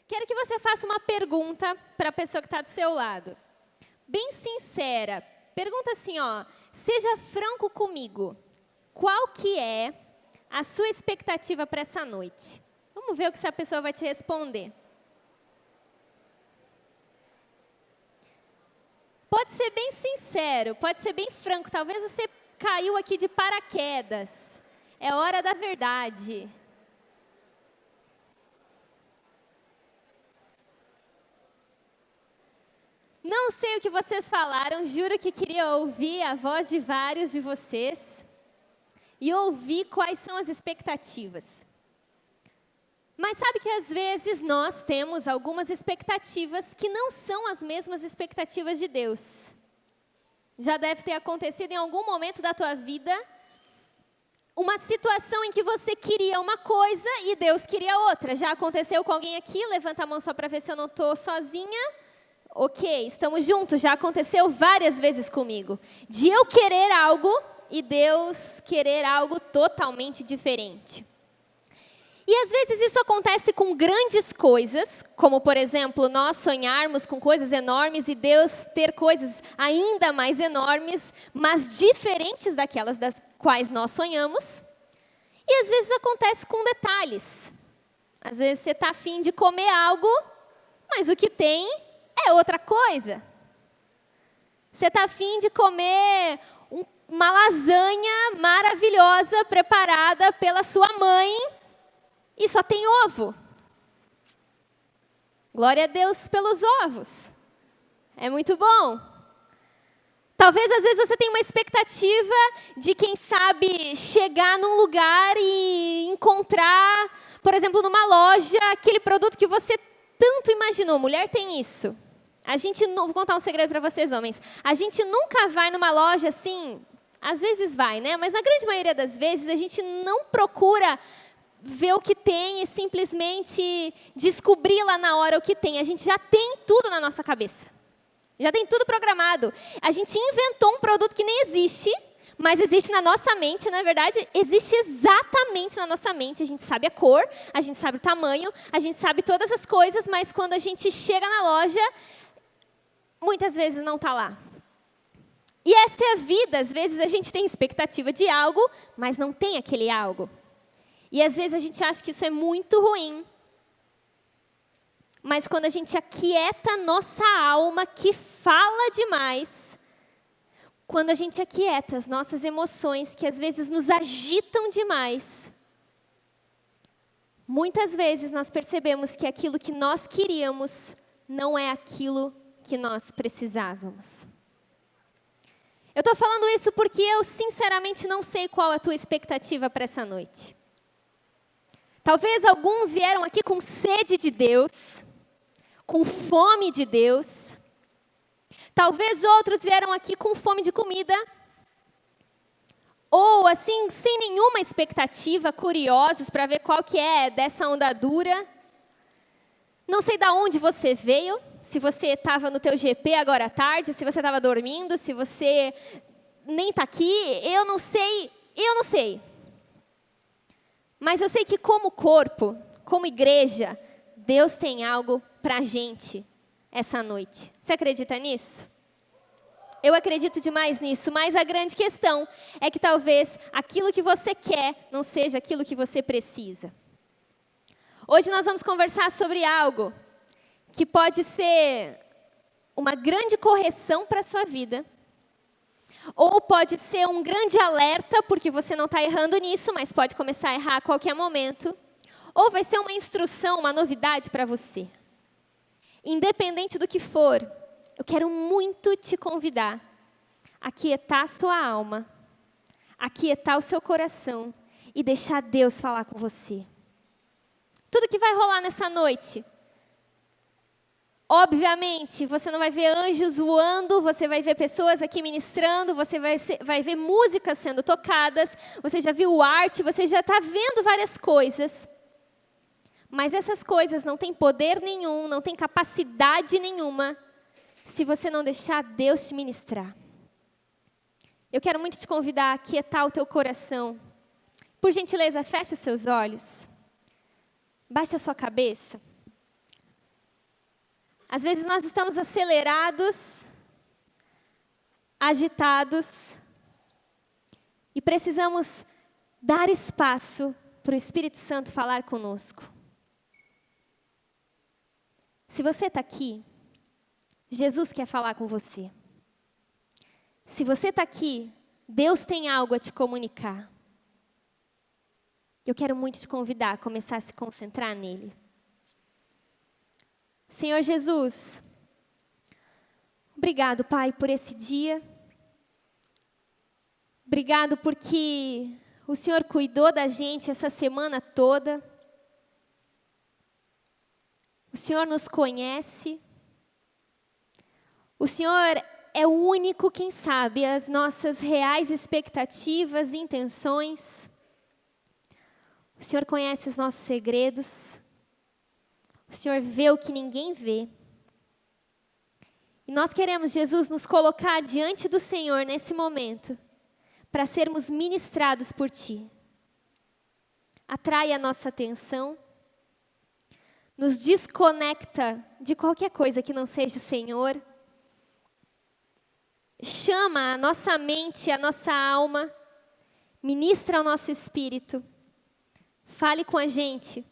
Quero que você faça uma pergunta para a pessoa que está do seu lado. Bem sincera. Pergunta assim, ó. Seja franco comigo. Qual que é a sua expectativa para essa noite? Vamos ver o que essa pessoa vai te responder. Pode ser bem sincero, pode ser bem franco. Talvez você caiu aqui de paraquedas. É hora da verdade. Não sei o que vocês falaram, juro que queria ouvir a voz de vários de vocês e ouvir quais são as expectativas. Mas sabe que às vezes nós temos algumas expectativas que não são as mesmas expectativas de Deus. Já deve ter acontecido em algum momento da tua vida uma situação em que você queria uma coisa e Deus queria outra. Já aconteceu com alguém aqui? Levanta a mão só para ver se eu não estou sozinha. Ok, estamos juntos, já aconteceu várias vezes comigo. De eu querer algo e Deus querer algo totalmente diferente. E às vezes isso acontece com grandes coisas, como por exemplo, nós sonharmos com coisas enormes e Deus ter coisas ainda mais enormes, mas diferentes daquelas das quais nós sonhamos. E às vezes acontece com detalhes. Às vezes você está afim de comer algo, mas o que tem é outra coisa. Você está afim de comer uma lasanha maravilhosa preparada pela sua mãe e só tem ovo. Glória a Deus pelos ovos. É muito bom. Talvez às vezes você tenha uma expectativa de, quem sabe, chegar num lugar e encontrar, por exemplo, numa loja, aquele produto que você tanto imaginou. Mulher tem isso. Vou contar um segredo para vocês, homens. A gente nunca vai numa loja assim, às vezes vai, né? Mas na grande maioria das vezes a gente não procura ver o que tem e simplesmente descobrir lá na hora o que tem. A gente já tem tudo na nossa cabeça. Já tem tudo programado. A gente inventou um produto que nem existe, mas existe na nossa mente. Na verdade, existe exatamente na nossa mente. A gente sabe a cor, a gente sabe o tamanho, a gente sabe todas as coisas, mas quando a gente chega na loja, muitas vezes não está lá. E essa é a vida. Às vezes a gente tem expectativa de algo, mas não tem aquele algo. E às vezes a gente acha que isso é muito ruim. Mas quando a gente aquieta nossa alma, que fala demais, quando a gente aquieta as nossas emoções, que às vezes nos agitam demais, muitas vezes nós percebemos que aquilo que nós queríamos não é aquilo que nós precisávamos. Eu estou falando isso porque eu sinceramente não sei qual a tua expectativa para essa noite. Talvez alguns vieram aqui com sede de Deus, com fome de Deus. Talvez outros vieram aqui com fome de comida. Ou assim, sem nenhuma expectativa, curiosos para ver qual que é dessa onda dura. Não sei de onde você veio, se você estava no teu GP agora à tarde, se você estava dormindo, se você nem está aqui, eu não sei. Mas eu sei que como corpo, como igreja, Deus tem algo para a gente essa noite. Você acredita nisso? Eu acredito demais nisso, mas a grande questão é que talvez aquilo que você quer não seja aquilo que você precisa. Hoje nós vamos conversar sobre algo que pode ser uma grande correção para a sua vida, ou pode ser um grande alerta, porque você não está errando nisso, mas pode começar a errar a qualquer momento, ou vai ser uma instrução, uma novidade para você. Independente do que for, eu quero muito te convidar a aquietar a sua alma, a aquietar o seu coração e deixar Deus falar com você. Tudo que vai rolar nessa noite, obviamente, você não vai ver anjos voando, você vai ver pessoas aqui ministrando, você vai ver músicas sendo tocadas, você já viu arte, você já está vendo várias coisas. Mas essas coisas não têm poder nenhum, não têm capacidade nenhuma, se você não deixar Deus te ministrar. Eu quero muito te convidar a aquietar o teu coração. Por gentileza, feche os seus olhos. Baixe a sua cabeça. Às vezes nós estamos acelerados, agitados, e precisamos dar espaço para o Espírito Santo falar conosco. Se você está aqui, Jesus quer falar com você. Se você está aqui, Deus tem algo a te comunicar. Eu quero muito te convidar a começar a se concentrar nele. Senhor Jesus, obrigado, Pai, por esse dia. Obrigado porque o Senhor cuidou da gente essa semana toda. O Senhor nos conhece. O Senhor é o único quem sabe as nossas reais expectativas e intenções. O Senhor conhece os nossos segredos. O Senhor vê o que ninguém vê. E nós queremos, Jesus, nos colocar diante do Senhor nesse momento, para sermos ministrados por Ti. Atrai a nossa atenção, nos desconecta de qualquer coisa que não seja o Senhor, chama a nossa mente, a nossa alma, ministra ao nosso espírito, fale com a gente,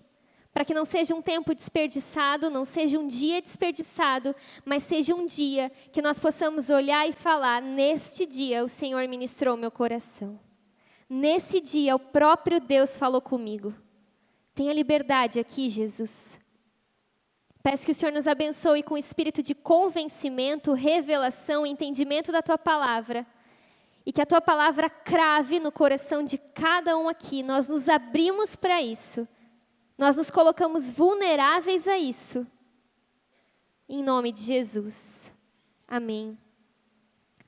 para que não seja um tempo desperdiçado, não seja um dia desperdiçado, mas seja um dia que nós possamos olhar e falar, neste dia o Senhor ministrou meu coração. Nesse dia o próprio Deus falou comigo. Tenha liberdade aqui, Jesus. Peço que o Senhor nos abençoe com o espírito de convencimento, revelação, entendimento da Tua palavra. E que a Tua palavra crave no coração de cada um aqui. Nós nos abrimos para isso. Nós nos colocamos vulneráveis a isso. Em nome de Jesus. Amém.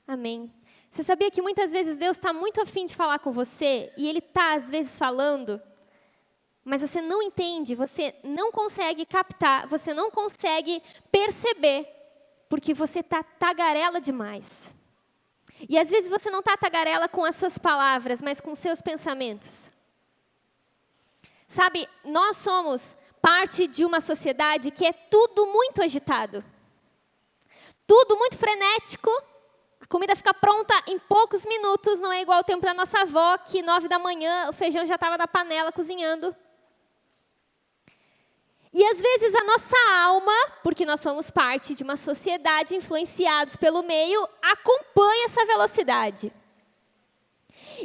Amém. Você sabia que muitas vezes Deus está muito afim de falar com você, e Ele está às vezes falando, mas você não entende, você não consegue captar, você não consegue perceber, porque você está tagarela demais. E às vezes você não está tagarela com as suas palavras, mas com seus pensamentos. Sabe, nós somos parte de uma sociedade que é tudo muito agitado. Tudo muito frenético. A comida fica pronta em poucos minutos, não é igual ao tempo da nossa avó, que 9 da manhã o feijão já estava na panela cozinhando. E às vezes a nossa alma, porque nós somos parte de uma sociedade influenciados pelo meio, acompanha essa velocidade.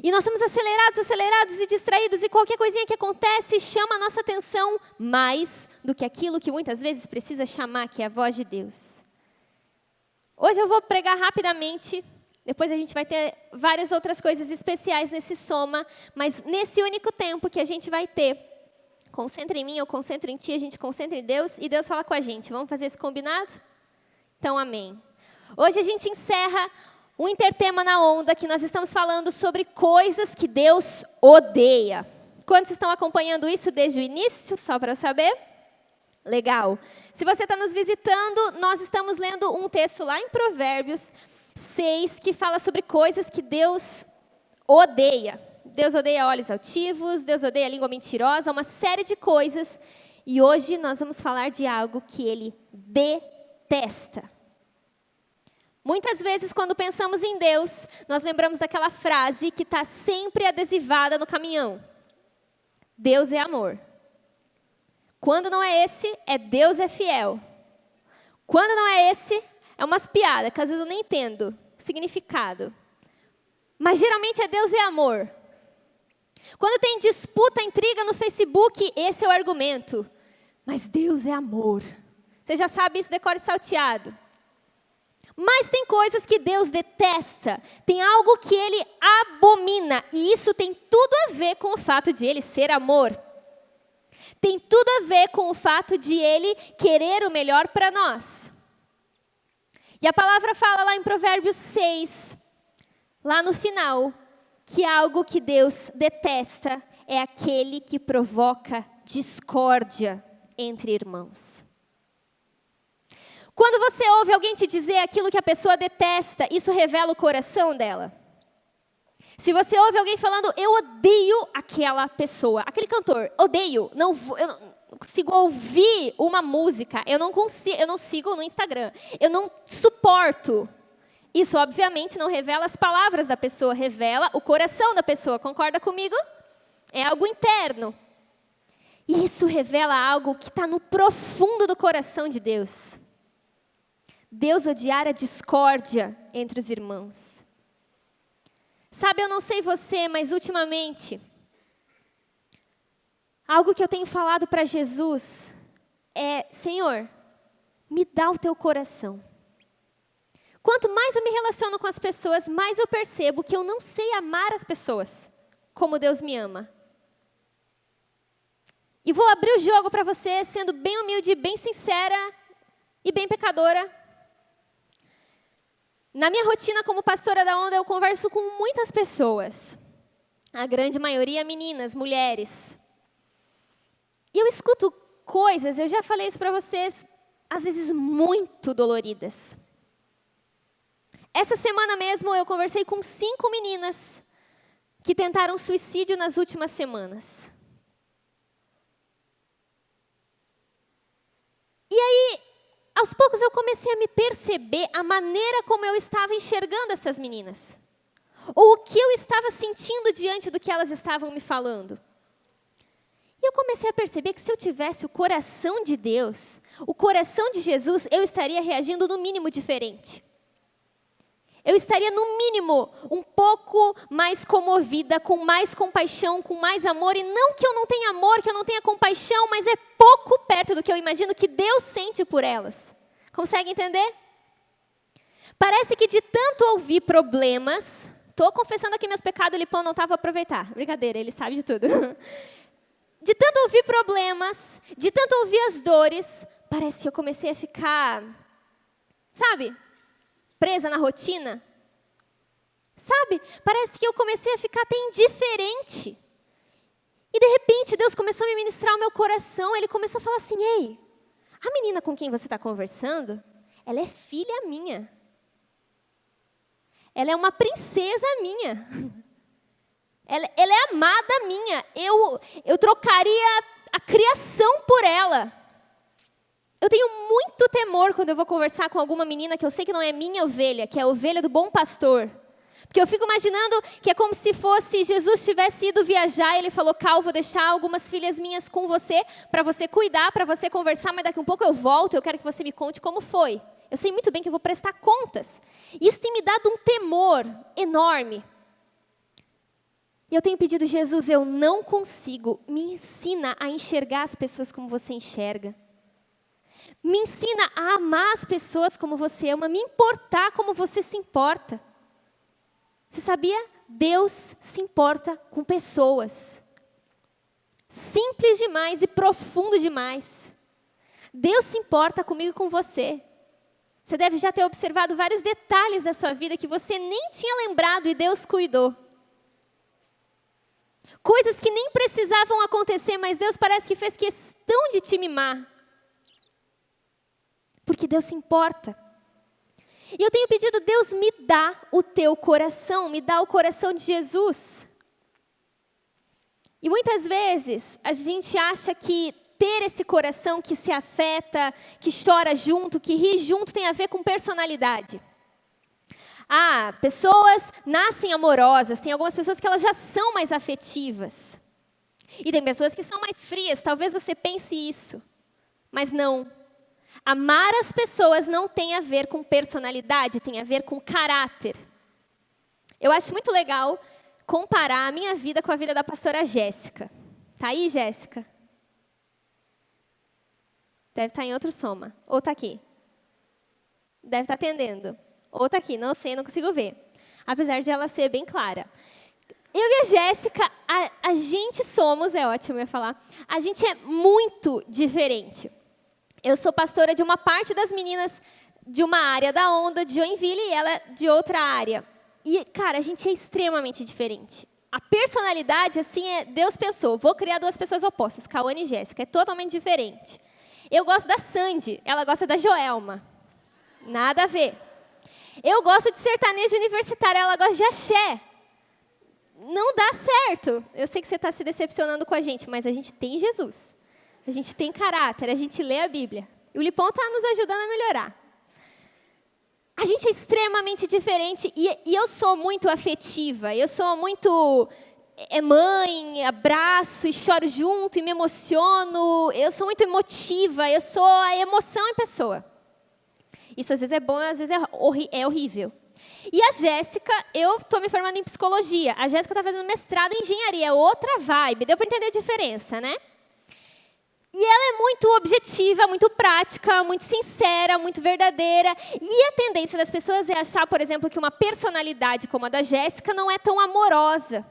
E nós somos acelerados e distraídos, e qualquer coisinha que acontece chama a nossa atenção mais do que aquilo que muitas vezes precisa chamar, que é a voz de Deus. Hoje eu vou pregar rapidamente, depois a gente vai ter várias outras coisas especiais nesse Soma, mas nesse único tempo que a gente vai ter, concentra em mim, eu concentro em ti, a gente concentra em Deus, e Deus fala com a gente. Vamos fazer esse combinado? Então, amém. Hoje a gente encerra o Intertema na Onda, que nós estamos falando sobre coisas que Deus odeia. Quantos estão acompanhando isso desde o início, só para eu saber? Legal. Se você está nos visitando, nós estamos lendo um texto lá em Provérbios 6, que fala sobre coisas que Deus odeia. Deus odeia olhos altivos, Deus odeia língua mentirosa, uma série de coisas. E hoje nós vamos falar de algo que Ele detesta. Muitas vezes, quando pensamos em Deus, nós lembramos daquela frase que está sempre adesivada no caminhão. Deus é amor. Quando não é esse, é Deus é fiel. Quando não é esse, é umas piadas, que às vezes eu nem entendo o significado. Mas geralmente é Deus é amor. Quando tem disputa, intriga no Facebook, esse é o argumento. Mas Deus é amor. Você já sabe isso, decore salteado. Mas tem coisas que Deus detesta, tem algo que Ele abomina, e isso tem tudo a ver com o fato de Ele ser amor. Tem tudo a ver com o fato de Ele querer o melhor para nós. E a palavra fala lá em Provérbios 6, lá no final, que algo que Deus detesta é aquele que provoca discórdia entre irmãos. Quando você ouve alguém te dizer aquilo que a pessoa detesta, isso revela o coração dela. Se você ouve alguém falando, eu odeio aquela pessoa, aquele cantor, odeio, consigo ouvir uma música, eu não sigo no Instagram, eu não suporto. Isso, obviamente, não revela as palavras da pessoa, revela o coração da pessoa. Concorda comigo? É algo interno. E isso revela algo que está no profundo do coração de Deus. Deus odiar a discórdia entre os irmãos. Sabe, eu não sei você, mas ultimamente, algo que eu tenho falado para Jesus é: Senhor, me dá o teu coração. Quanto mais eu me relaciono com as pessoas, mais eu percebo que eu não sei amar as pessoas como Deus me ama. E vou abrir o jogo para você, sendo bem humilde, bem sincera e bem pecadora. Na minha rotina como pastora da Onda, eu converso com muitas pessoas. A grande maioria meninas, mulheres. E eu escuto coisas, eu já falei isso para vocês, às vezes muito doloridas. Essa semana mesmo eu conversei com 5 meninas que tentaram suicídio nas últimas semanas. E aí, aos poucos eu comecei a me perceber a maneira como eu estava enxergando essas meninas. Ou o que eu estava sentindo diante do que elas estavam me falando. E eu comecei a perceber que se eu tivesse o coração de Deus, o coração de Jesus, eu estaria reagindo no mínimo diferente. Eu estaria, no mínimo, um pouco mais comovida, com mais compaixão, com mais amor. E não que eu não tenha amor, que eu não tenha compaixão, mas é pouco perto do que eu imagino que Deus sente por elas. Consegue entender? Parece que de tanto ouvir problemas... Estou confessando aqui meus pecados, o Lipão não estava a aproveitar. Brincadeira, ele sabe de tudo. De tanto ouvir problemas, de tanto ouvir as dores, parece que eu comecei a ficar, sabe, presa na rotina. Sabe, parece que eu comecei a ficar até indiferente. E de repente Deus começou a me ministrar o meu coração, Ele começou a falar assim: ei, a menina com quem você está conversando, ela é filha minha. Ela é uma princesa minha. Ela é amada minha. Eu trocaria a criação por ela. Eu tenho muito temor quando eu vou conversar com alguma menina que eu sei que não é minha ovelha, que é a ovelha do bom pastor. Porque eu fico imaginando que é como se fosse Jesus tivesse ido viajar e Ele falou: Cal, vou deixar algumas filhas minhas com você, para você cuidar, para você conversar, mas daqui um pouco eu volto, eu quero que você me conte como foi. Eu sei muito bem que eu vou prestar contas. Isso tem me dado um temor enorme. E eu tenho pedido: Jesus, eu não consigo, me ensina a enxergar as pessoas como você enxerga. Me ensina a amar as pessoas como você ama, me importar como você se importa. Você sabia? Deus se importa com pessoas. Simples demais e profundo demais. Deus se importa comigo e com você. Você deve já ter observado vários detalhes da sua vida que você nem tinha lembrado e Deus cuidou. Coisas que nem precisavam acontecer, mas Deus parece que fez questão de te mimar. Porque Deus se importa. E eu tenho pedido: Deus, me dá o teu coração, me dá o coração de Jesus. E muitas vezes a gente acha que ter esse coração que se afeta, que chora junto, que ri junto, tem a ver com personalidade. Ah, pessoas nascem amorosas, tem algumas pessoas que elas já são mais afetivas. E tem pessoas que são mais frias, talvez você pense isso. Mas não. Amar as pessoas não tem a ver com personalidade, tem a ver com caráter. Eu acho muito legal comparar a minha vida com a vida da pastora Jéssica. Tá aí, Jéssica? Deve estar em outro soma. Ou está aqui? Deve estar atendendo. Ou está aqui, não sei, não consigo ver. Apesar de ela ser bem clara. Eu e a Jéssica, a gente somos, é ótimo eu falar, a gente é muito diferente. Eu sou pastora de uma parte das meninas de uma área da Onda, de Joinville, e ela de outra área. E, cara, a gente é extremamente diferente. A personalidade, assim, Deus pensou, vou criar 2 pessoas opostas, Cauane e Jéssica, é totalmente diferente. Eu gosto da Sandy, ela gosta da Joelma. Nada a ver. Eu gosto de sertanejo universitário, ela gosta de axé. Não dá certo. Eu sei que você está se decepcionando com a gente, mas a gente tem Jesus. a gente tem caráter, a gente lê a Bíblia. E o Lipão está nos ajudando a melhorar. A gente é extremamente diferente e eu sou muito afetiva, eu sou muito mãe, abraço e choro junto e me emociono, eu sou muito emotiva, eu sou a emoção em pessoa. Isso às vezes é bom, às vezes é horrível. E a Jéssica, eu estou me formando em psicologia, a Jéssica está fazendo mestrado em engenharia, outra vibe, deu para entender a diferença, né? E ela é muito objetiva, muito prática, muito sincera, muito verdadeira. E a tendência das pessoas é achar, por exemplo, que uma personalidade como a da Jéssica não é tão amorosa.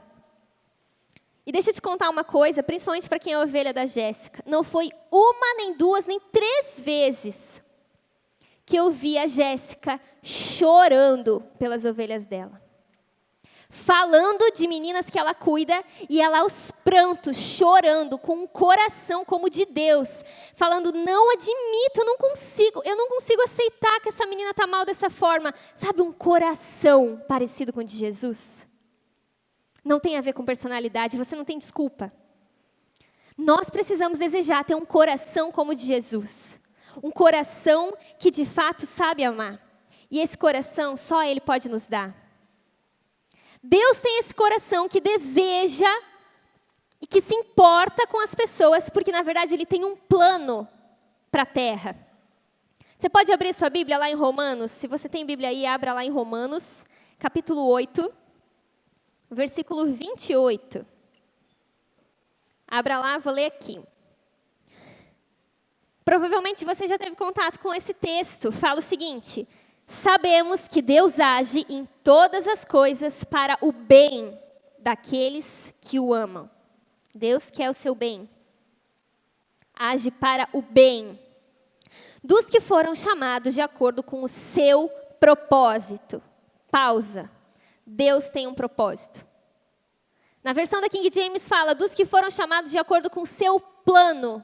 E deixa eu te contar uma coisa, principalmente para quem é ovelha da Jéssica. Não foi uma, nem duas, nem 3 vezes que eu vi a Jéssica chorando pelas ovelhas dela. Falando de meninas que ela cuida, e ela aos prantos, chorando, com um coração como de Deus, falando, não admito, eu não consigo aceitar que essa menina está mal dessa forma. Sabe, um coração parecido com o de Jesus? Não tem a ver com personalidade, você não tem desculpa. Nós precisamos desejar ter um coração como o de Jesus. Um coração que de fato sabe amar. E esse coração só Ele pode nos dar. Deus tem esse coração que deseja e que se importa com as pessoas, porque na verdade Ele tem um plano para a terra. Você pode abrir sua Bíblia lá em Romanos? Se você tem Bíblia aí, abra lá em Romanos, capítulo 8, versículo 28. Abra lá, vou ler aqui. Provavelmente você já teve contato com esse texto. Fala o seguinte: sabemos que Deus age em todas as coisas para o bem daqueles que o amam. Deus quer o seu bem. Age para o bem dos que foram chamados de acordo com o seu propósito. Pausa. Deus tem um propósito. Na versão da King James fala, dos que foram chamados de acordo com o seu plano.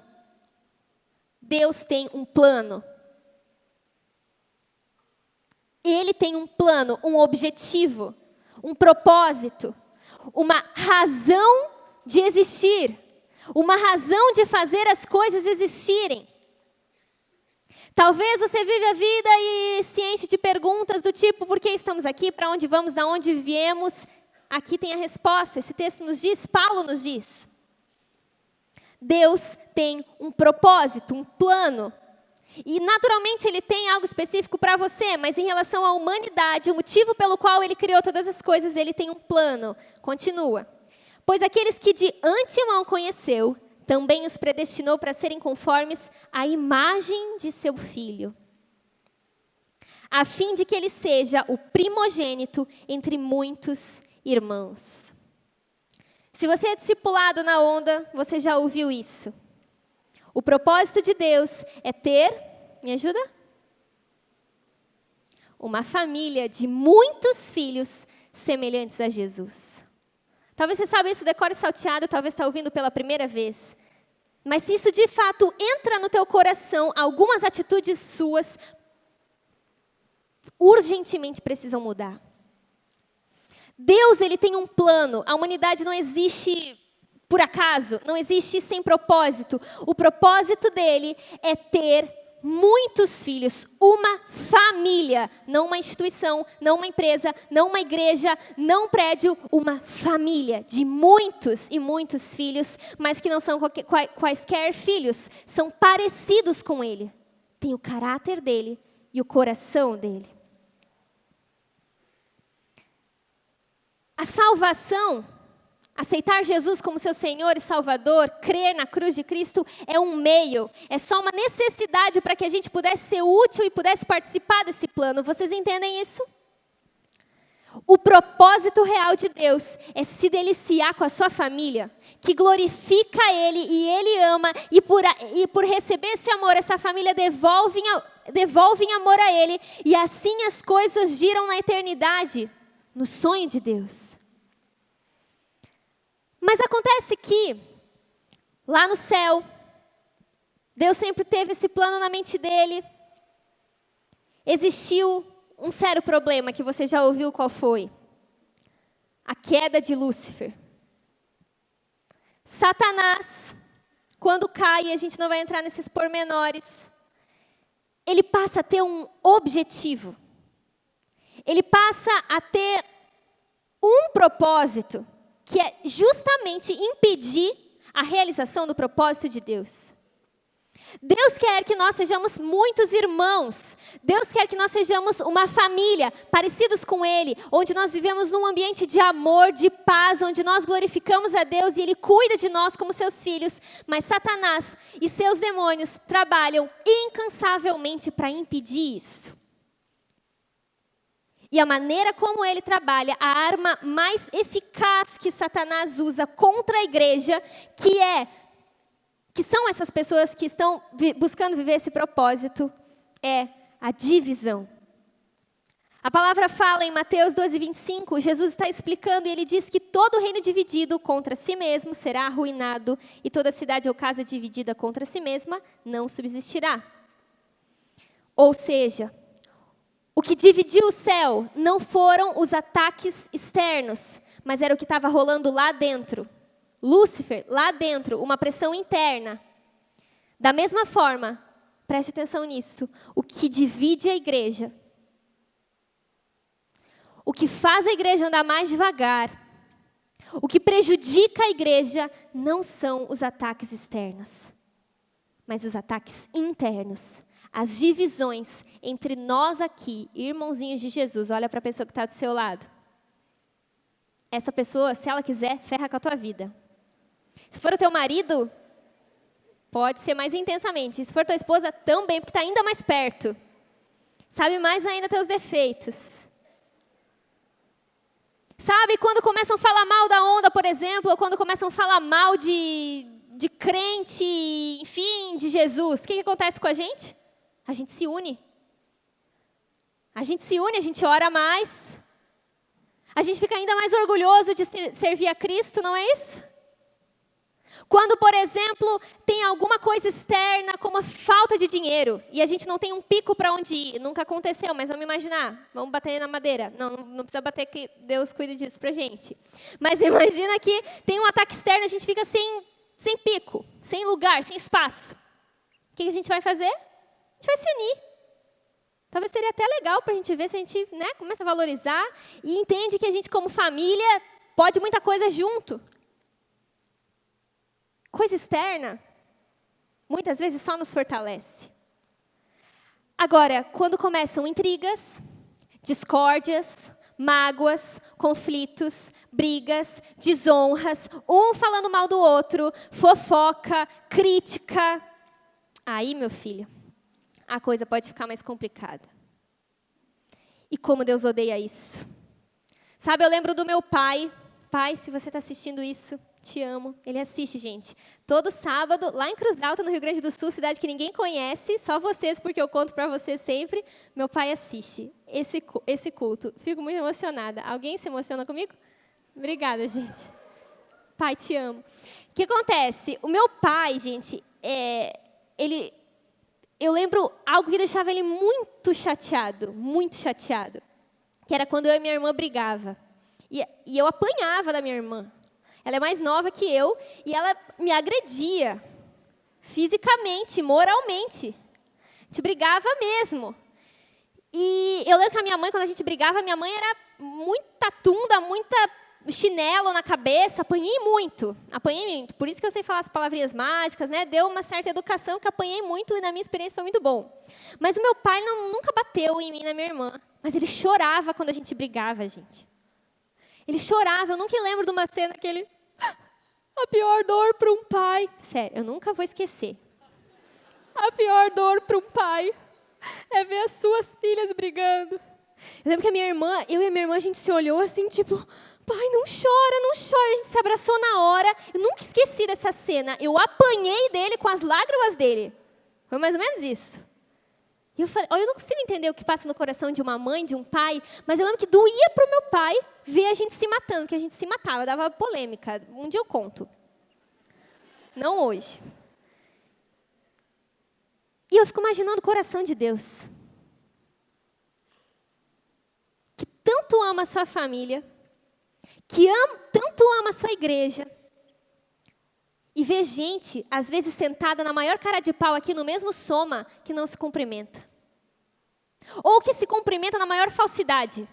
Deus tem um plano. Ele tem um plano, um objetivo, um propósito, uma razão de existir, uma razão de fazer as coisas existirem. Talvez você vive a vida e se enche de perguntas do tipo, por que estamos aqui, para onde vamos, de onde viemos? Aqui tem a resposta, esse texto nos diz, Paulo nos diz. Deus tem um propósito, um plano. E naturalmente Ele tem algo específico para você, mas em relação à humanidade, o motivo pelo qual Ele criou todas as coisas, Ele tem um plano. Continua. Pois aqueles que de antemão conheceu, também os predestinou para serem conformes à imagem de seu Filho, a fim de que Ele seja o primogênito entre muitos irmãos. Se você é discipulado na onda, você já ouviu isso. O propósito de Deus é ter, me ajuda? Uma família de muitos filhos semelhantes a Jesus. Talvez você saiba isso decore salteado, talvez está ouvindo pela primeira vez. Mas se isso de fato entra no teu coração, algumas atitudes suas urgentemente precisam mudar. Deus, Ele tem um plano. A humanidade não existe por acaso, não existe sem propósito. O propósito dele é ter muitos filhos, uma família, não uma instituição, não uma empresa, não uma igreja, não um prédio, uma família de muitos e muitos filhos, mas que não são quaisquer filhos, são parecidos com ele. Tem o caráter dele e o coração dele. A salvação, aceitar Jesus como seu Senhor e Salvador, crer na cruz de Cristo é um meio, é só uma necessidade para que a gente pudesse ser útil e pudesse participar desse plano. Vocês entendem isso? O propósito real de Deus é se deliciar com a sua família, que glorifica Ele e Ele ama, e por receber esse amor, essa família devolve em amor a Ele, e assim as coisas giram na eternidade, no sonho de Deus. Mas acontece que, lá no céu, Deus sempre teve esse plano na mente dele. Existiu um sério problema que você já ouviu qual foi? A queda de Lúcifer. Satanás, quando cai, e a gente não vai entrar nesses pormenores, ele passa a ter um objetivo. Ele passa a ter um propósito, que é justamente impedir a realização do propósito de Deus. Deus quer que nós sejamos muitos irmãos. Deus quer que nós sejamos uma família, parecidos com Ele, onde nós vivemos num ambiente de amor, de paz, onde nós glorificamos a Deus e Ele cuida de nós como seus filhos. Mas Satanás e seus demônios trabalham incansavelmente para impedir isso. E a maneira como ele trabalha, a arma mais eficaz que Satanás usa contra a igreja, que são essas pessoas que estão buscando viver esse propósito, é a divisão. A palavra fala em Mateus 12:25, Jesus está explicando e ele diz que todo reino dividido contra si mesmo será arruinado e toda cidade ou casa dividida contra si mesma não subsistirá. Ou seja, o que dividiu o céu não foram os ataques externos, mas era o que estava rolando lá dentro. Lúcifer, lá dentro, uma pressão interna. Da mesma forma, preste atenção nisso, o que divide a igreja, o que faz a igreja andar mais devagar, o que prejudica a igreja, não são os ataques externos, mas os ataques internos. As divisões entre nós aqui, irmãozinhos de Jesus, olha para a pessoa que está do seu lado. Essa pessoa, se ela quiser, ferra com a tua vida. Se for o teu marido, pode ser mais intensamente. Se for tua esposa, também, porque está ainda mais perto. Sabe mais ainda teus defeitos. Sabe quando começam a falar mal da onda, por exemplo, ou quando começam a falar mal de crente, enfim, de Jesus, o que acontece com a gente? A gente se une. A gente se une, a gente ora mais. A gente fica ainda mais orgulhoso de servir a Cristo, não é isso? Quando, por exemplo, tem alguma coisa externa, como a falta de dinheiro, e a gente não tem um pico para onde ir, nunca aconteceu, mas vamos imaginar, vamos bater na madeira. Não precisa bater, que Deus cuide disso para a gente. Mas imagina que tem um ataque externo, a gente fica sem pico, sem lugar, sem espaço. O que a gente vai fazer? A gente vai se unir. Talvez seria até legal para a gente ver se a gente começa a valorizar e entende que a gente, como família, pode muita coisa junto. Coisa externa, muitas vezes só nos fortalece. Agora, quando começam intrigas, discórdias, mágoas, conflitos, brigas, desonras, um falando mal do outro, fofoca, crítica, aí, meu filho, a coisa pode ficar mais complicada. E como Deus odeia isso. Sabe, eu lembro do meu pai. Pai, se você está assistindo isso, te amo. Ele assiste, gente. Todo sábado, lá em Cruz Alta, no Rio Grande do Sul, cidade que ninguém conhece, só vocês, porque eu conto para vocês sempre. Meu pai assiste esse culto. Fico muito emocionada. Alguém se emociona comigo? Obrigada, gente. Pai, te amo. O que acontece? O meu pai, gente, eu lembro algo que deixava ele muito chateado, que era quando eu e minha irmã brigava. E eu apanhava da minha irmã. Ela é mais nova que eu e ela me agredia fisicamente, moralmente. A gente brigava mesmo. E eu lembro que a minha mãe, quando a gente brigava, minha mãe era muita tunda, muita chinelo na cabeça, apanhei muito. Por isso que eu sei falar as palavrinhas mágicas, né? Deu uma certa educação que apanhei muito e na minha experiência foi muito bom. Mas o meu pai nunca bateu em mim e na minha irmã. Mas ele chorava quando a gente brigava, gente. Ele chorava, eu nunca lembro de uma cena que ele... A pior dor para um pai... Sério, eu nunca vou esquecer. A pior dor para um pai é ver as suas filhas brigando. Eu lembro que eu e a minha irmã, a gente se olhou assim, tipo... Pai, não chora, não chora. A gente se abraçou na hora. Eu nunca esqueci dessa cena. Eu apanhei dele com as lágrimas dele. Foi mais ou menos isso. E eu falei, olha, eu não consigo entender o que passa no coração de uma mãe, de um pai, mas eu lembro que doía para o meu pai ver a gente se matando, que a gente se matava, dava polêmica. Um dia eu conto. Não hoje. E eu fico imaginando o coração de Deus. Que tanto ama a sua família, que tanto ama a sua igreja, E ver gente, às vezes sentada na maior cara de pau aqui no mesmo soma, que não se cumprimenta. Ou que se cumprimenta na maior falsidade.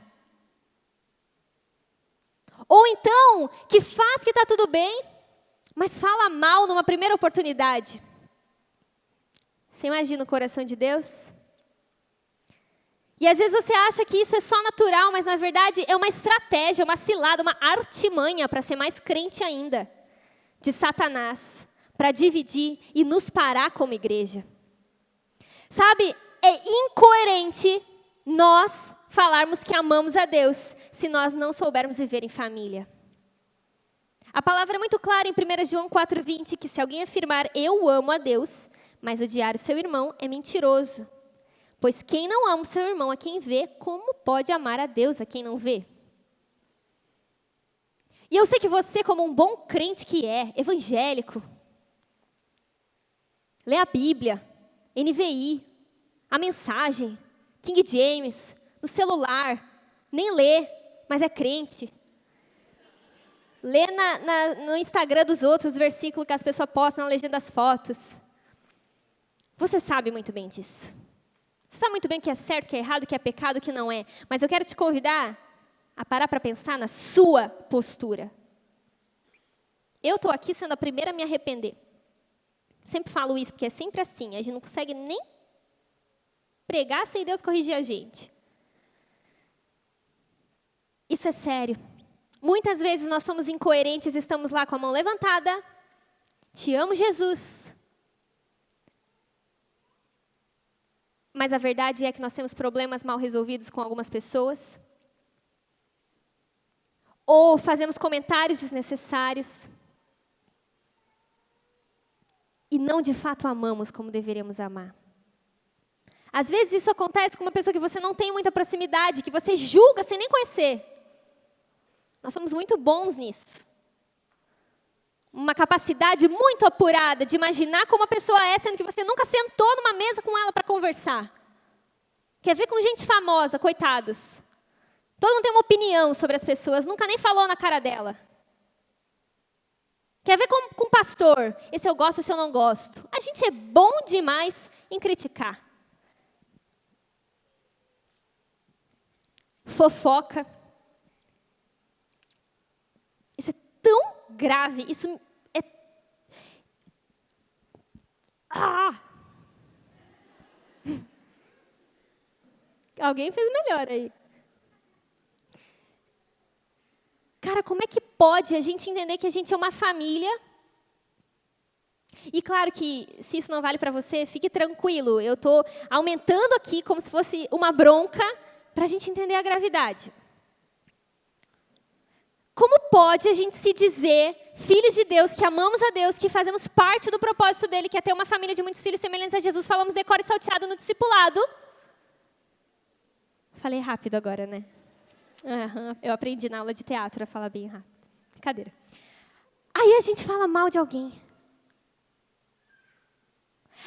Ou então, que faz que está tudo bem, mas fala mal numa primeira oportunidade. Você imagina o coração de Deus? E às vezes você acha que isso é só natural, mas na verdade é uma estratégia, uma cilada, uma artimanha para ser mais crente ainda, de Satanás, para dividir e nos parar como igreja. Sabe, é incoerente nós falarmos que amamos a Deus, se nós não soubermos viver em família. A palavra é muito clara em 1 João 4,20, que se alguém afirmar, eu amo a Deus, mas odiar o seu irmão é mentiroso. Pois quem não ama o seu irmão a quem vê, como pode amar a Deus a quem não vê? E eu sei que você, como um bom crente que é, evangélico, lê a Bíblia, NVI, a mensagem, King James, no celular, nem lê, mas é crente. Lê no Instagram dos outros os versículos que as pessoas postam na legenda das fotos. Você sabe muito bem disso. Você sabe muito bem o que é certo, o que é errado, o que é pecado, o que não é. Mas eu quero te convidar a parar para pensar na sua postura. Eu estou aqui sendo a primeira a me arrepender. Sempre falo isso, porque é sempre assim. A gente não consegue nem pregar sem Deus corrigir a gente. Isso é sério. Muitas vezes nós somos incoerentes, estamos lá com a mão levantada. Te amo, Jesus. Mas a verdade é que nós temos problemas mal resolvidos com algumas pessoas. Ou fazemos comentários desnecessários. E não de fato amamos como deveríamos amar. Às vezes isso acontece com uma pessoa que você não tem muita proximidade, que você julga sem nem conhecer. Nós somos muito bons nisso. Uma capacidade muito apurada de imaginar como a pessoa é, sendo que você nunca sentou numa mesa com ela para conversar. Quer ver com gente famosa, coitados. Todo mundo tem uma opinião sobre as pessoas, nunca nem falou na cara dela. Quer ver com pastor, esse eu gosto, esse eu não gosto. A gente é bom demais em criticar. Fofoca. Isso é tão grave, isso é... Alguém fez melhor aí. Cara, como é que pode a gente entender que a gente é uma família? E claro que, se isso não vale para você, fique tranquilo. Eu estou aumentando aqui como se fosse uma bronca para a gente entender a gravidade. Como pode a gente se dizer filhos de Deus, que amamos a Deus, que fazemos parte do propósito dele, que é ter uma família de muitos filhos semelhantes a Jesus, falamos decore salteado no discipulado. Falei rápido agora, né? Eu aprendi na aula de teatro a falar bem rápido. Brincadeira. Aí a gente fala mal de alguém.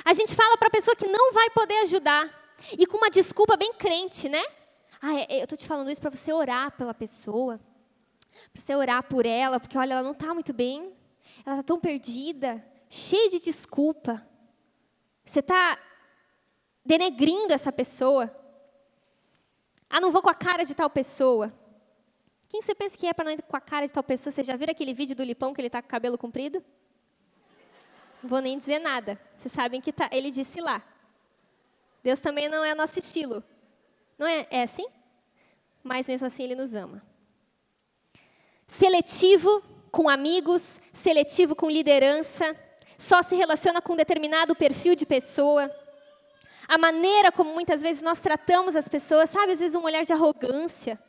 A gente fala para a pessoa que não vai poder ajudar. E com uma desculpa bem crente, né? Eu estou te falando isso para você orar pela pessoa. Para você orar por ela, porque olha, ela não está muito bem. Ela está tão perdida, cheia de desculpa. Você está denegrindo essa pessoa. Não vou com a cara de tal pessoa. Quem você pensa que é para não ir com a cara de tal pessoa? Você já viu aquele vídeo do Lipão que ele está com o cabelo comprido? Não vou nem dizer nada. Vocês sabem que ele disse lá. Deus também não é nosso estilo. Não é, é assim? Mas mesmo assim Ele nos ama. Seletivo com amigos, seletivo com liderança, só se relaciona com um determinado perfil de pessoa. A maneira como muitas vezes nós tratamos as pessoas, sabe, às vezes um olhar de arrogância.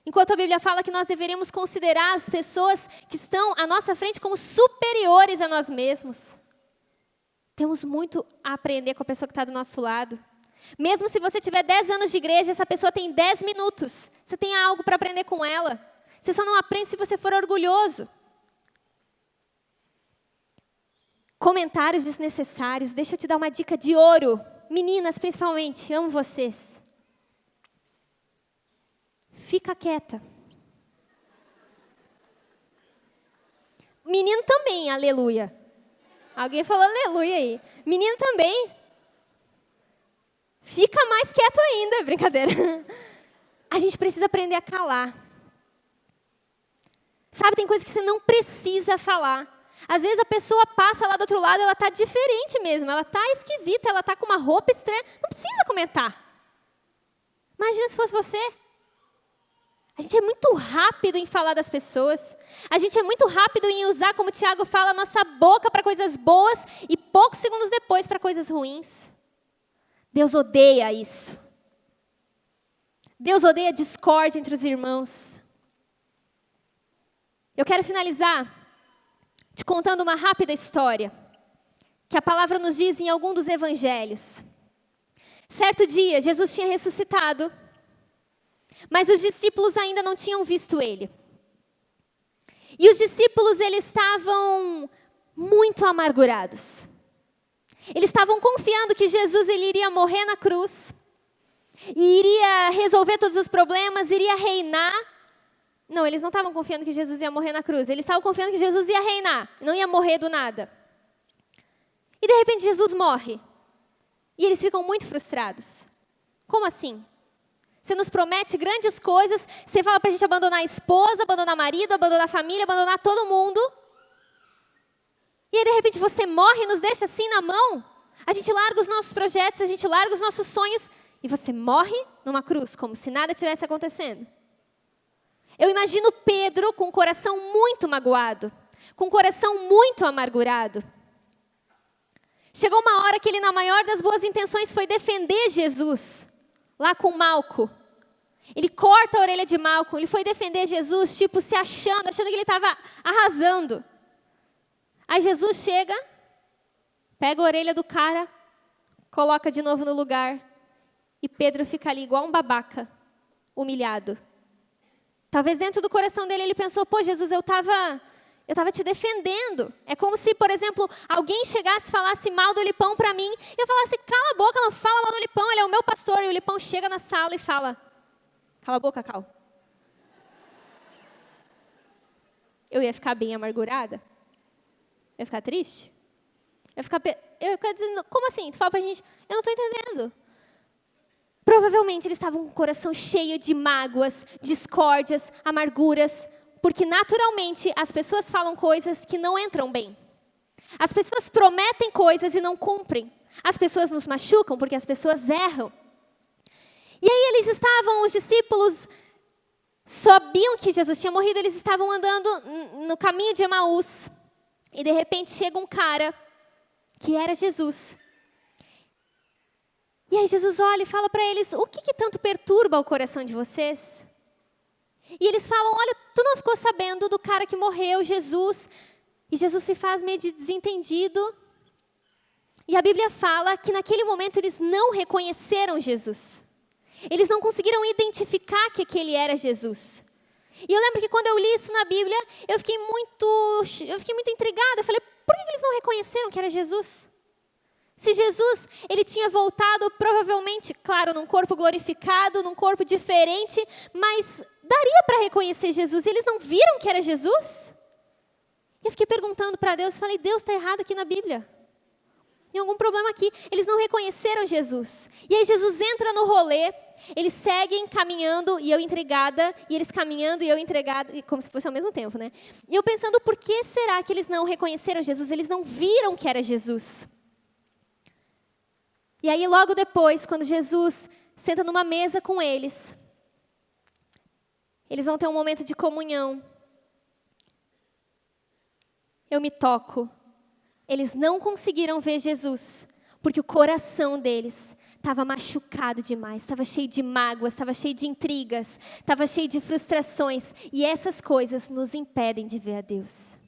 Enquanto a Bíblia fala que nós deveríamos considerar as pessoas que estão à nossa frente como superiores a nós mesmos. Temos muito a aprender com a pessoa que está do nosso lado. Mesmo se você tiver 10 anos de igreja, essa pessoa tem 10 minutos. Você tem algo para aprender com ela. Você só não aprende se você for orgulhoso. Comentários desnecessários. Deixa eu te dar uma dica de ouro. Meninas, principalmente, amo vocês. Fica quieta. Menino também, aleluia. Alguém falou aleluia aí. Menino também. Fica mais quieto ainda, brincadeira. A gente precisa aprender a calar. Sabe, tem coisas que você não precisa falar. Às vezes a pessoa passa lá do outro lado, ela está diferente mesmo, ela está esquisita, ela está com uma roupa estranha. Não precisa comentar. Imagina se fosse você. A gente é muito rápido em falar das pessoas. A gente é muito rápido em usar, como o Tiago fala, a nossa boca para coisas boas e poucos segundos depois para coisas ruins. Deus odeia isso. Deus odeia a discórdia entre os irmãos. Eu quero finalizar te contando uma rápida história que a palavra nos diz em algum dos evangelhos. Certo dia, Jesus tinha ressuscitado, mas os discípulos ainda não tinham visto ele. E os discípulos, eles estavam muito amargurados. Eles estavam confiando que Jesus ele iria morrer na cruz, e iria resolver todos os problemas, iria reinar. Não, eles não estavam confiando que Jesus ia morrer na cruz. Eles estavam confiando que Jesus ia reinar, não ia morrer do nada. E de repente Jesus morre. E eles ficam muito frustrados. Como assim? Você nos promete grandes coisas, você fala para a gente abandonar a esposa, abandonar o marido, abandonar a família, abandonar todo mundo. E aí de repente você morre e nos deixa assim na mão. A gente larga os nossos projetos, a gente larga os nossos sonhos. E você morre numa cruz, como se nada tivesse acontecendo. Eu imagino Pedro com o coração muito magoado, com o coração muito amargurado. Chegou uma hora que ele, na maior das boas intenções, foi defender Jesus, lá com Malco. Ele corta a orelha de Malco, ele foi defender Jesus, tipo, se achando que ele estava arrasando. Aí Jesus chega, pega a orelha do cara, coloca de novo no lugar, e Pedro fica ali igual um babaca, humilhado. Talvez dentro do coração dele ele pensou, pô, Jesus, eu estava te defendendo. É como se, por exemplo, alguém chegasse e falasse mal do Lipão para mim, e eu falasse, cala a boca, não fala mal do Lipão, ele é o meu pastor. E o Lipão chega na sala e fala, cala a boca, Cal. Eu ia ficar bem amargurada? Eu ia ficar triste? Eu ia ficar dizendo, como assim? Tu fala pra gente, eu não estou entendendo. Provavelmente eles estavam com o coração cheio de mágoas, discórdias, amarguras, porque naturalmente as pessoas falam coisas que não entram bem. As pessoas prometem coisas e não cumprem. As pessoas nos machucam porque as pessoas erram. E aí os discípulos sabiam que Jesus tinha morrido, eles estavam andando no caminho de Emaús. E de repente chega um cara que era Jesus. E aí Jesus olha e fala para eles, o que tanto perturba o coração de vocês? E eles falam, olha, tu não ficou sabendo do cara que morreu, Jesus. E Jesus se faz meio de desentendido. E a Bíblia fala que naquele momento eles não reconheceram Jesus. Eles não conseguiram identificar que aquele era Jesus. E eu lembro que quando eu li isso na Bíblia, eu fiquei muito intrigada. Eu falei, por que eles não reconheceram que era Jesus? Se Jesus, ele tinha voltado provavelmente, claro, num corpo glorificado, num corpo diferente, mas daria para reconhecer Jesus. E eles não viram que era Jesus? E eu fiquei perguntando para Deus, falei, Deus, está errado aqui na Bíblia. Tem algum problema aqui. Eles não reconheceram Jesus. E aí Jesus entra no rolê, eles seguem caminhando e eu intrigada, e eles caminhando e eu intrigada, como se fosse ao mesmo tempo, né? E eu pensando, por que será que eles não reconheceram Jesus? Eles não viram que era Jesus. E aí, logo depois, quando Jesus senta numa mesa com eles, eles vão ter um momento de comunhão. Eu me toco. Eles não conseguiram ver Jesus, porque o coração deles estava machucado demais, estava cheio de mágoas, estava cheio de intrigas, estava cheio de frustrações. E essas coisas nos impedem de ver a Deus.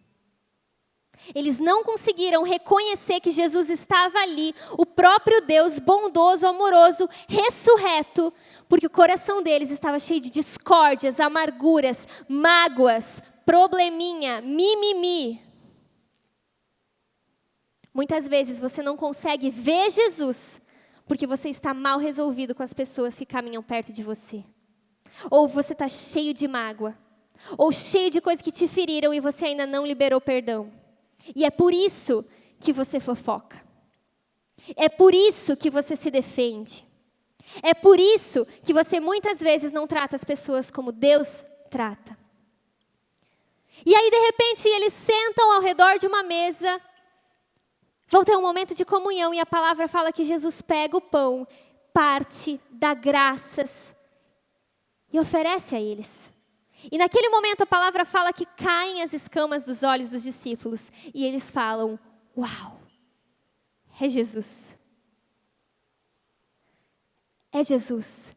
Eles não conseguiram reconhecer que Jesus estava ali, o próprio Deus, bondoso, amoroso, ressurreto, porque o coração deles estava cheio de discórdias, amarguras, mágoas, probleminha, mimimi. Muitas vezes você não consegue ver Jesus, porque você está mal resolvido com as pessoas que caminham perto de você. Ou você está cheio de mágoa. Ou cheio de coisas que te feriram e você ainda não liberou perdão. E é por isso que você fofoca. É por isso que você se defende. É por isso que você muitas vezes não trata as pessoas como Deus trata. E aí, de repente, eles sentam ao redor de uma mesa, vão ter um momento de comunhão, e a palavra fala que Jesus pega o pão, parte, dá graças e oferece a eles. E naquele momento a palavra fala que caem as escamas dos olhos dos discípulos, e eles falam, uau, é Jesus. É Jesus.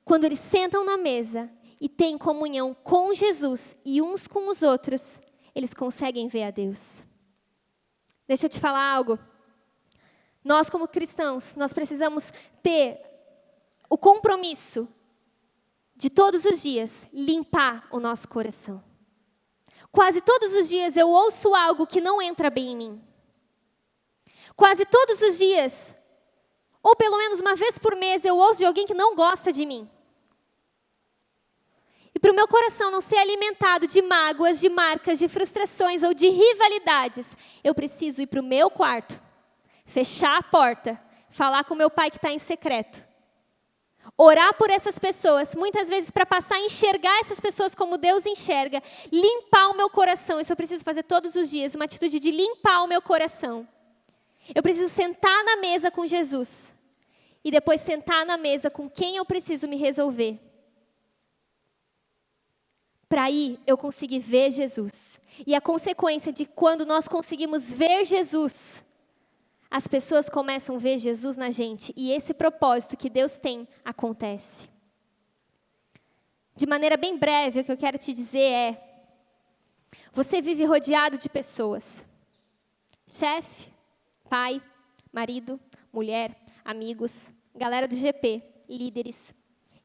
Quando eles sentam na mesa e têm comunhão com Jesus e uns com os outros, eles conseguem ver a Deus. Deixa eu te falar algo. Nós, como cristãos, nós precisamos ter o compromisso de todos os dias limpar o nosso coração. Quase todos os dias eu ouço algo que não entra bem em mim. Quase todos os dias, ou pelo menos uma vez por mês, eu ouço de alguém que não gosta de mim. E para o meu coração não ser alimentado de mágoas, de marcas, de frustrações ou de rivalidades, eu preciso ir para o meu quarto, fechar a porta, falar com meu pai que está em secreto. Orar por essas pessoas, muitas vezes para passar a enxergar essas pessoas como Deus enxerga, limpar o meu coração. Isso eu preciso fazer todos os dias, uma atitude de limpar o meu coração. Eu preciso sentar na mesa com Jesus e depois sentar na mesa com quem eu preciso me resolver. Para aí eu conseguir ver Jesus. E a consequência de quando nós conseguimos ver Jesus, as pessoas começam a ver Jesus na gente. E esse propósito que Deus tem acontece. De maneira bem breve, o que eu quero te dizer é: você vive rodeado de pessoas. Chefe, pai, marido, mulher, amigos, galera do GP, líderes.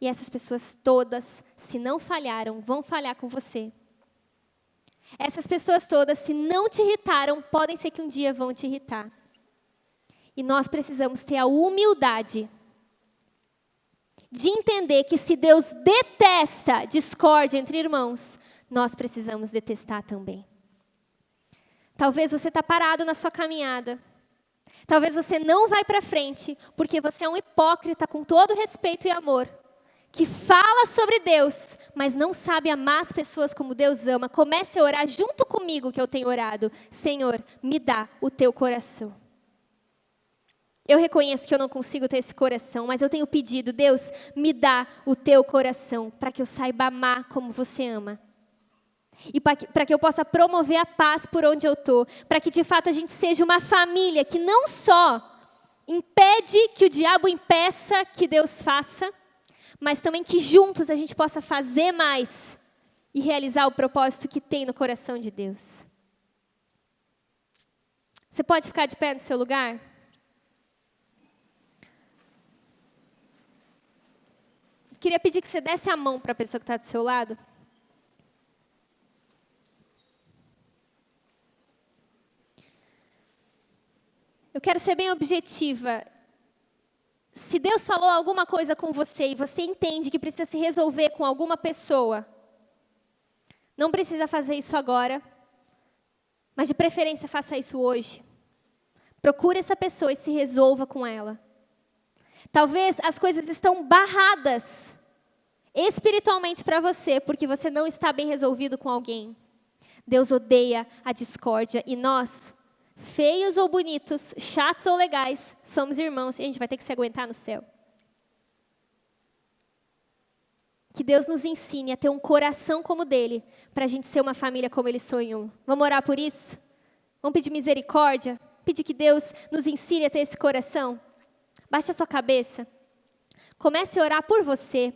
E essas pessoas todas, se não falharam, vão falhar com você. Essas pessoas todas, se não te irritaram, podem ser que um dia vão te irritar. E nós precisamos ter a humildade de entender que se Deus detesta discórdia entre irmãos, nós precisamos detestar também. Talvez você está parado na sua caminhada. Talvez você não vai para frente, porque você é um hipócrita com todo respeito e amor, que fala sobre Deus, mas não sabe amar as pessoas como Deus ama. Comece a orar junto comigo que eu tenho orado. Senhor, me dá o teu coração. Eu reconheço que eu não consigo ter esse coração, mas eu tenho pedido, Deus, me dá o teu coração, para que eu saiba amar como você ama. E para que eu possa promover a paz por onde eu estou, para que de fato a gente seja uma família que não só impede que o diabo impeça que Deus faça, mas também que juntos a gente possa fazer mais e realizar o propósito que tem no coração de Deus. Você pode ficar de pé no seu lugar? Queria pedir que você desse a mão para a pessoa que está do seu lado. Eu quero ser bem objetiva. Se Deus falou alguma coisa com você e você entende que precisa se resolver com alguma pessoa, não precisa fazer isso agora, mas de preferência faça isso hoje. Procure essa pessoa e se resolva com ela. Talvez as coisas estão barradas espiritualmente para você, porque você não está bem resolvido com alguém. Deus odeia a discórdia e nós, feios ou bonitos, chatos ou legais, somos irmãos e a gente vai ter que se aguentar no céu. Que Deus nos ensine a ter um coração como o dele, para a gente ser uma família como ele sonhou. Vamos orar por isso? Vamos pedir misericórdia? Pedir que Deus nos ensine a ter esse coração? Baixe a sua cabeça. Comece a orar por você.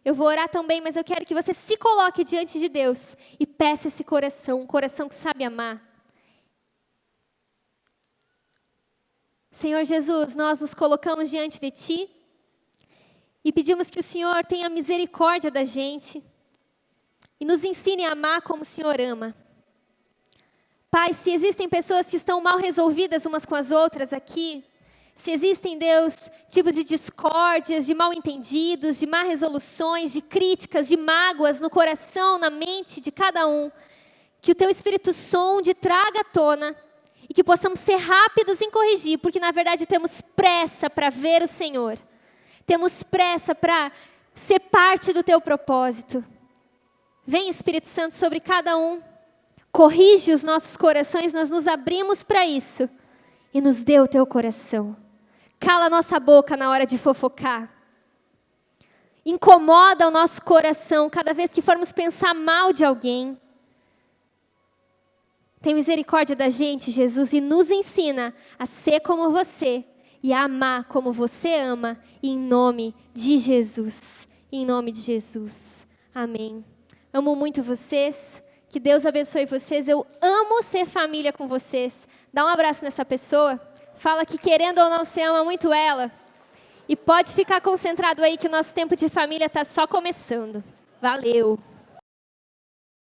Eu vou orar também, mas eu quero que você se coloque diante de Deus e peça esse coração, um coração que sabe amar. Senhor Jesus, nós nos colocamos diante de Ti e pedimos que o Senhor tenha misericórdia da gente e nos ensine a amar como o Senhor ama. Pai, se existem pessoas que estão mal resolvidas umas com as outras aqui, Se existem, Deus, tipos de discórdias, de mal-entendidos, de má resoluções, de críticas, de mágoas no coração, na mente de cada um, que o Teu Espírito sonde, traga à tona, e que possamos ser rápidos em corrigir, porque na verdade temos pressa para ver o Senhor. Temos pressa para ser parte do Teu propósito. Vem, Espírito Santo, sobre cada um. Corrige os nossos corações, nós nos abrimos para isso. E nos dê o Teu coração. Cala a nossa boca na hora de fofocar. Incomoda o nosso coração cada vez que formos pensar mal de alguém. Tem misericórdia da gente, Jesus, e nos ensina a ser como você e a amar como você ama, em nome de Jesus. Em nome de Jesus. Amém. Amo muito vocês. Que Deus abençoe vocês. Eu amo ser família com vocês. Dá um abraço nessa pessoa. Fala que querendo ou não, você ama muito ela. E pode ficar concentrado aí que o nosso tempo de família está só começando. Valeu!